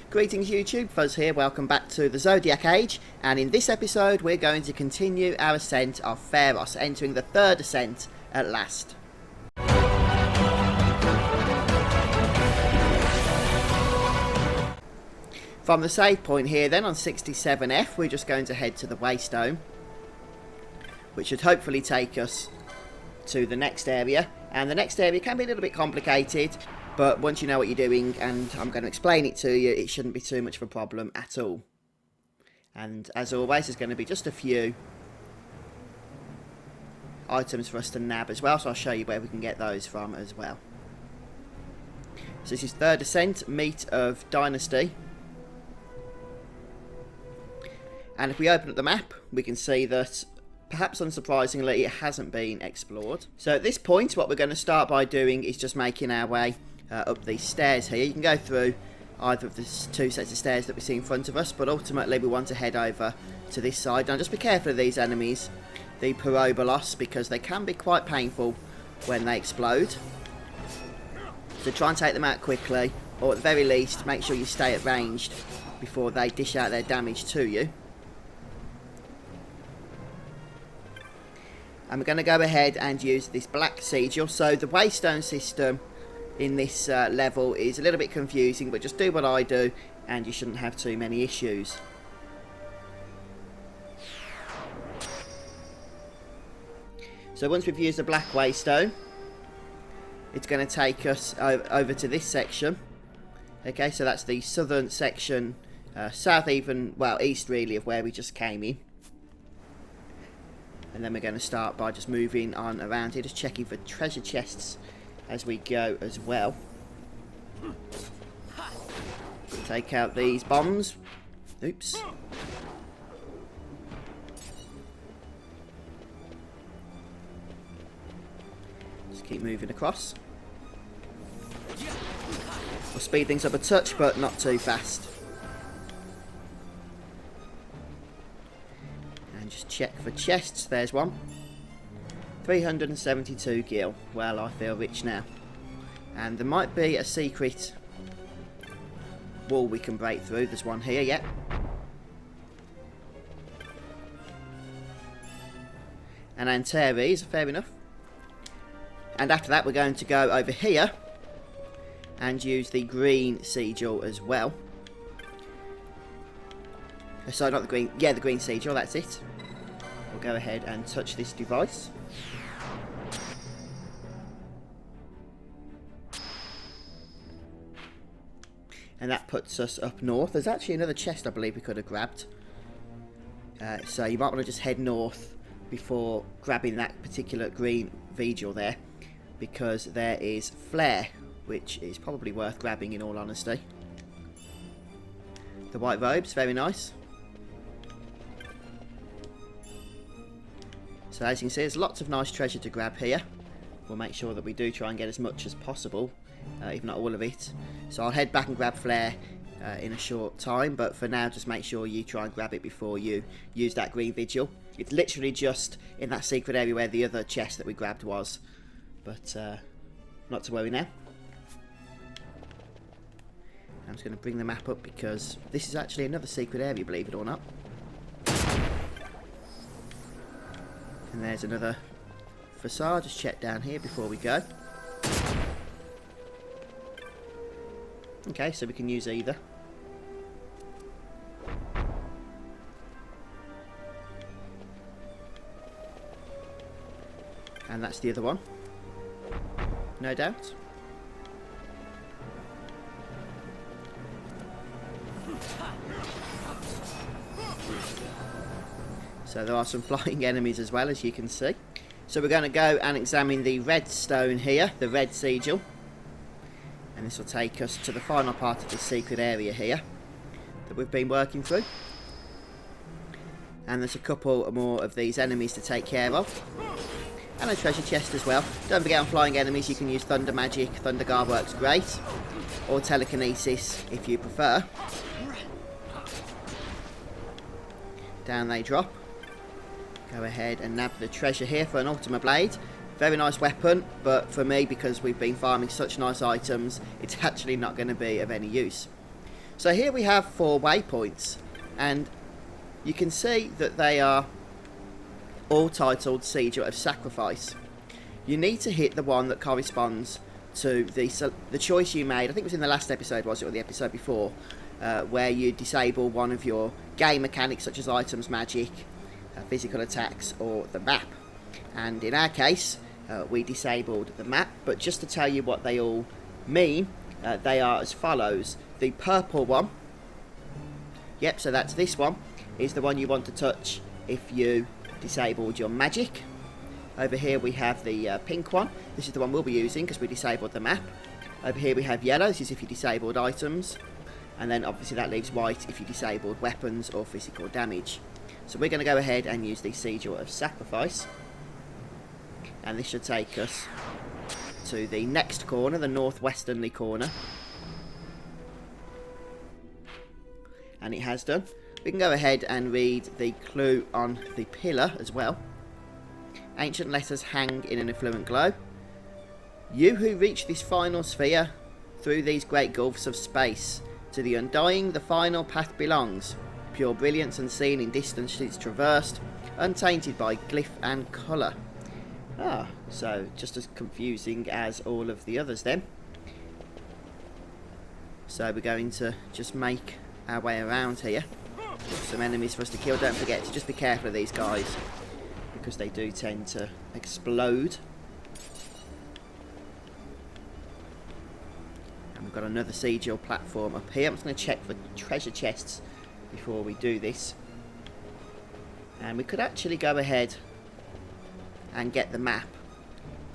Greetings YouTube, Fuzz here, welcome back to the Zodiac Age, and in this episode we're going to continue our ascent of Pharos, entering the third ascent at last. From the save point here then on 67F, we're just going to head to the Waystone, which should hopefully take us to the next area, and the next area can be a little bit complicated, but once you know what you're doing, and I'm going to explain it to you, it shouldn't be too much of a problem at all. And as always, there's going to be just a few items for us to nab as well, so I'll show you where we can get those from as well. So this is Third Ascent, Meat of Dynasty. And if we open up the map, we can see that, perhaps unsurprisingly, it hasn't been explored. So at this point, what we're going to start by doing is just making our way up these stairs here. You can go through either of the two sets of stairs that we see in front of us, but ultimately we want to head over to this side. Now just be careful of these enemies, the Pyrobolos, because they can be quite painful when they explode. So try and take them out quickly, or at the very least make sure you stay at range before they dish out their damage to you. And we're going to go ahead and use this black sigil. So the Waystone system in this level is a little bit confusing, but just do what I do and you shouldn't have too many issues. So once we've used the black Waystone, it's going to take us over to this section. Okay, so that's the southern section, south even, well, east really, of where we just came in. And then we're going to start by just moving on around here, just checking for treasure chests as we go as well. Take out these bombs. Oops. Just keep moving across. We'll speed things up a touch, but not too fast. Just check for chests. There's one. 372 gil. Well, I feel rich now. And there might be a secret wall we can break through. There's one here, yep. And Antares, fair enough. And after that we're going to go over here and use the green sigil as well. Sorry, not the green, yeah, the green sigil, that's it. We'll go ahead and touch this device. And that puts us up north. There's actually another chest I believe we could have grabbed. So you might want to just head north before grabbing that particular green vigil there, because there is flare, which is probably worth grabbing in all honesty. The white robes, very nice. So as you can see, there's lots of nice treasure to grab here. We'll make sure that we do try and get as much as possible, if not all of it. So I'll head back and grab flare in a short time, but for now just make sure you try and grab it before you use that green vigil. It's literally just in that secret area where the other chest that we grabbed was, but not to worry now. I'm just going to bring the map up because this is actually another secret area, believe it or not. And there's another facade. Just check down here before we go. Okay, so we can use either. And that's the other one, no doubt. So there are some flying enemies as well, as you can see. So we're going to go and examine the red stone here, the red sigil. And this will take us to the final part of the secret area here that we've been working through. And there's a couple more of these enemies to take care of. And a treasure chest as well. Don't forget, on flying enemies you can use thunder magic. Thunder guard works great. Or telekinesis if you prefer. Down they drop. Go ahead and nab the treasure here for an Ultima Blade. Very nice weapon, but for me, because we've been farming such nice items, it's actually not going to be of any use. So here we have 4 waypoints, and you can see that they are all titled Siege of Sacrifice. You need to hit the one that corresponds to the choice you made. I think it was in the last episode, was it, or the episode before, where you disable one of your game mechanics such as items, magic, physical attacks, or the map. And in our case, we disabled the map, but just to tell you what they all mean, they are as follows. The purple one, yep, so that's this one, is the one you want to touch if you disabled your magic. Over here we have the pink one. This is the one we'll be using because we disabled the map. Over here we have yellow. This is if you disabled items. And then obviously that leaves white if you disabled weapons or physical damage. So we're going to go ahead and use the Siege of Sacrifice. And this should take us to the next corner, the northwesternly corner. And it has done. We can go ahead and read the clue on the pillar as well. Ancient letters hang in an effluent glow. You who reach this final sphere, through these great gulfs of space, to the undying the final path belongs. Pure brilliance unseen in distances traversed, untainted by glyph and colour. Ah, so just as confusing as all of the others then. So we're going to just make our way around here. Some enemies for us to kill. Don't forget to just be careful of these guys, because they do tend to explode. And we've got another Siegel platform up here. I'm just going to check for treasure chests before we do this. And we could actually go ahead and get the map.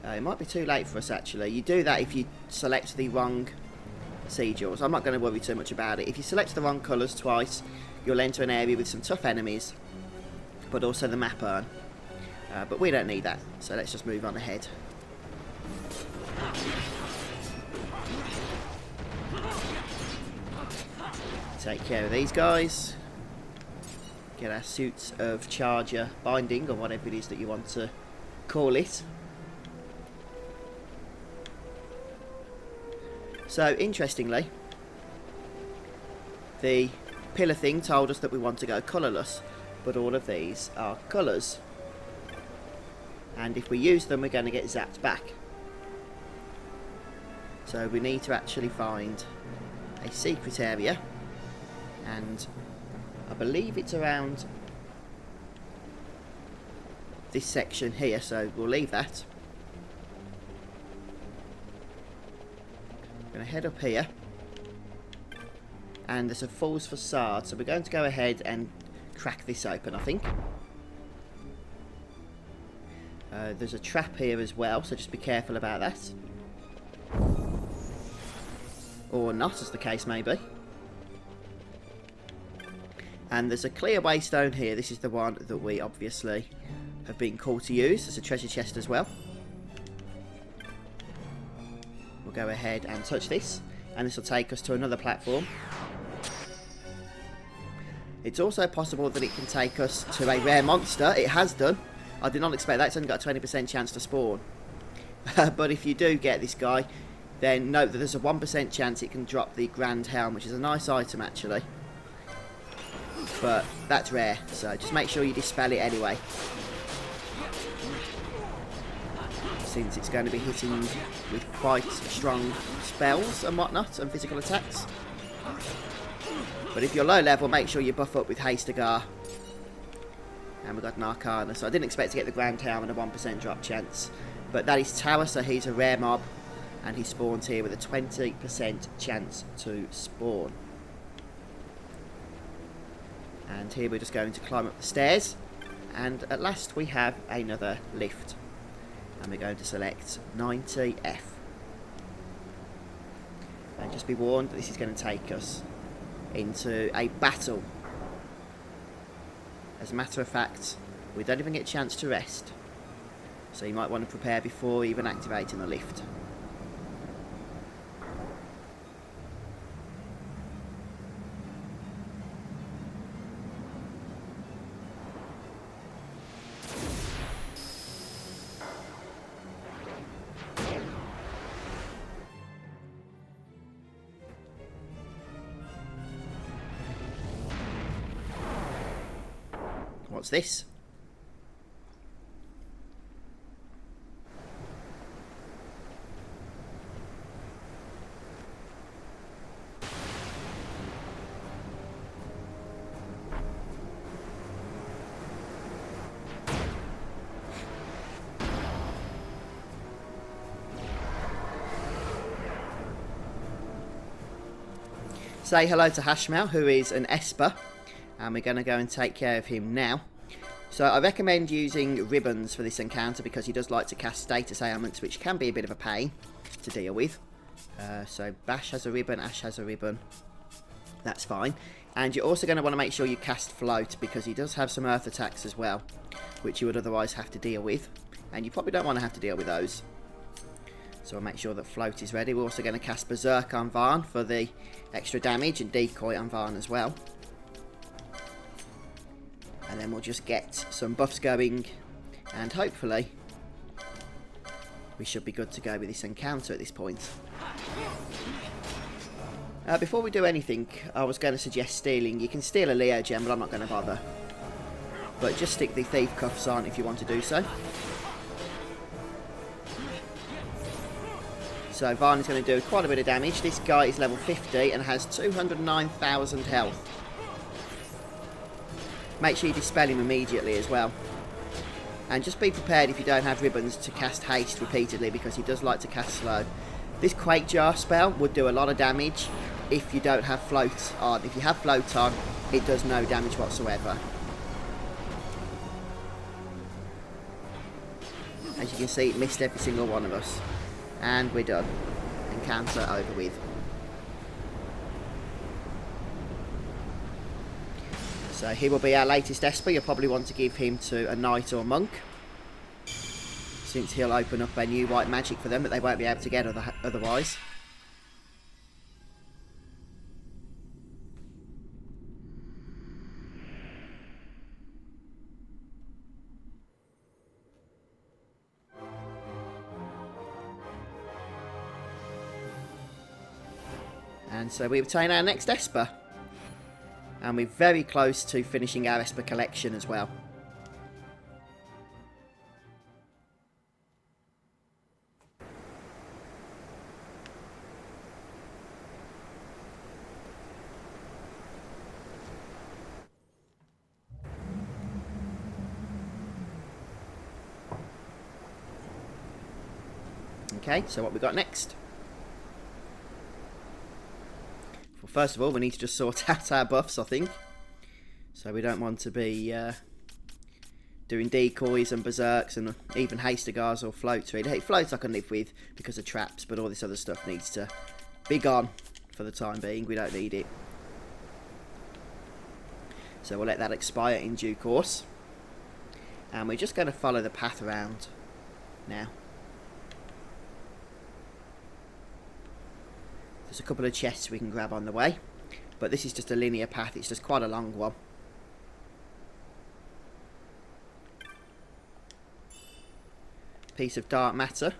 It might be too late for us actually. You do that if you select the wrong Siegels. I'm not going to worry too much about it. If you select the wrong colours twice, you'll enter an area with some tough enemies, but also the map urn. But we don't need that, so let's just move on ahead. Take care of these guys. Get our suits of charger binding, or whatever it is that you want to call it. So, interestingly, the pillar thing told us that we want to go colourless, but all of these are colours. And if we use them, we're going to get zapped back. So we need to actually find a secret area, and I believe it's around this section here, so we'll leave that. I'm going to head up here, and there's a fool's facade, so we're going to go ahead and crack this open, I think. There's a trap here as well, so just be careful about that. Or not, as the case may be. And there's a clear waystone here. This is the one that we obviously have been called to use. There's a treasure chest as well. We'll go ahead and touch this, and this will take us to another platform. It's also possible that it can take us to a rare monster. It has done. I did not expect that. It's only got a 20% chance to spawn. But if you do get this guy, then note that there's a 1% chance it can drop the Grand Helm, which is a nice item actually. But that's rare, so just make sure you dispel it anyway, since it's going to be hitting with quite strong spells and whatnot, and physical attacks. But if you're low level, make sure you buff up with Hastagar. And we've got an Arcana, so I didn't expect to get the Grand Helm and a 1% drop chance. But that is Tower, so he's a rare mob, and he spawns here with a 20% chance to spawn. And here we're just going to climb up the stairs, and at last we have another lift. And we're going to select 90F. And just be warned that this is going to take us into a battle. As a matter of fact, we don't even get a chance to rest, so you might want to prepare before even activating the lift. What's this? Say hello to Hashmal, who is an Esper, and we're going to go and take care of him now. So I recommend using ribbons for this encounter because he does like to cast status ailments, which can be a bit of a pain to deal with. So Bash has a ribbon, Ash has a ribbon. That's fine. And you're also going to want to make sure you cast Float because he does have some earth attacks as well, which you would otherwise have to deal with. And you probably don't want to have to deal with those. So I'll make sure that Float is ready. We're also going to cast Berserk on Varn for the extra damage and Decoy on Varn as well. And then we'll just get some buffs going and hopefully we should be good to go with this encounter at this point. Before we do anything, I was going to suggest stealing. You can steal a Leo gem, but I'm not going to bother. But just stick the thief cuffs on if you want to do so. So Varn is going to do quite a bit of damage. This guy is level 50 and has 209,000 health. Make sure you dispel him immediately as well. And just be prepared if you don't have ribbons to cast haste repeatedly because he does like to cast slow. This Quake Jar spell would do a lot of damage if you don't have Float on. If you have Float on, it does no damage whatsoever. As you can see, it missed every single one of us. And we're done. Encounter over with. So he will be our latest Esper. You'll probably want to give him to a Knight or Monk, since he'll open up a new white magic for them that they won't be able to get otherwise. And so we obtain our next Esper. And we're very close to finishing our Esper collection as well. Okay, so what we got next? Well, first of all, we need to just sort out our buffs, I think. So we don't want to be doing decoys and berserks and even hastegars or floats. Really, floats I can live with because of traps, but all this other stuff needs to be gone for the time being. We don't need it. So we'll let that expire in due course. And we're just going to follow the path around now. There's a couple of chests we can grab on the way, but this is just a linear path. It's just quite a long one. Piece of dark matter.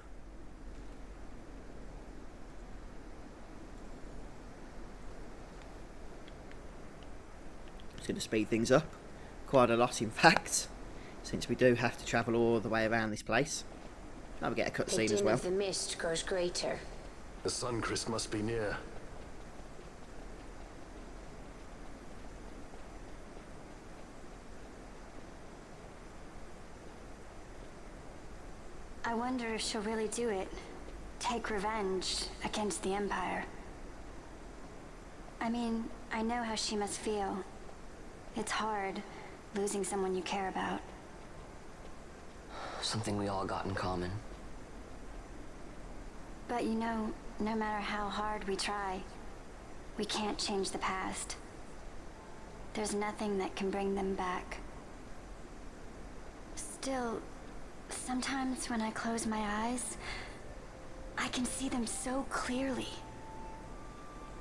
It's going to speed things up quite a lot, in fact, since we do have to travel all the way around this place. Now we get a cutscene as well. The mist grows greater. The sun crest must be near. I wonder if she'll really do it. Take revenge against the Empire. I mean, I know how she must feel. It's hard, losing someone you care about. Something we all got in common. But you know, no matter how hard we try, we can't change the past. There's nothing that can bring them back. Still, sometimes when I close my eyes, I can see them so clearly.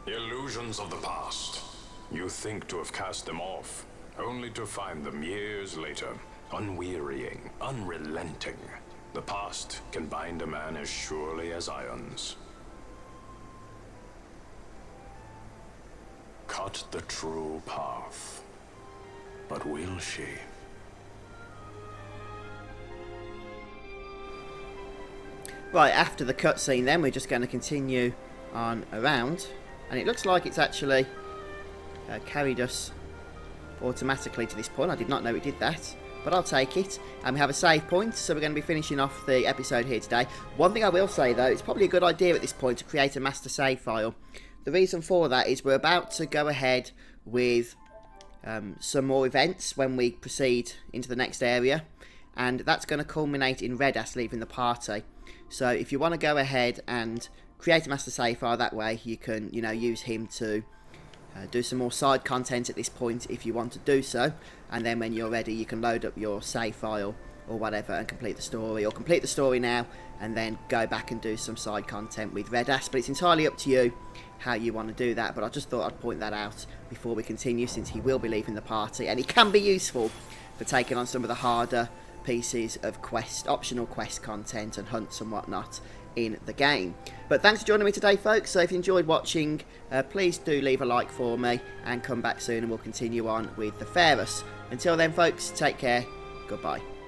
Illusions of the past. You think to have cast them off, only to find them years later, unwearying, unrelenting. The past can bind a man as surely as irons. Cut the true path. But will she? Right, after the cutscene then, we're just going to continue on around. And it looks like it's actually carried us automatically to this point. I did not know it did that, but I'll take it. And we have a save point, so we're going to be finishing off the episode here today. One thing I will say though, it's probably a good idea at this point to create a master save file. The reason for that is we're about to go ahead with some more events when we proceed into the next area, and that's going to culminate in Red Ass leaving the party. So if you want to go ahead and create a master save file that way, you can, you know, use him to do some more side content at this point if you want to do so, and then when you're ready you can load up your save file or whatever and complete the story, or complete the story now and then go back and do some side content with Red Ass. But it's entirely up to you how you want to do that, but I just thought I'd point that out before we continue, since he will be leaving the party and he can be useful for taking on some of the harder pieces of optional quest content and hunts and whatnot in the game. But thanks for joining me today, folks. So if you enjoyed watching, please do leave a like for me and come back soon and we'll continue on with the Pharos. Until then, folks, take care. Goodbye.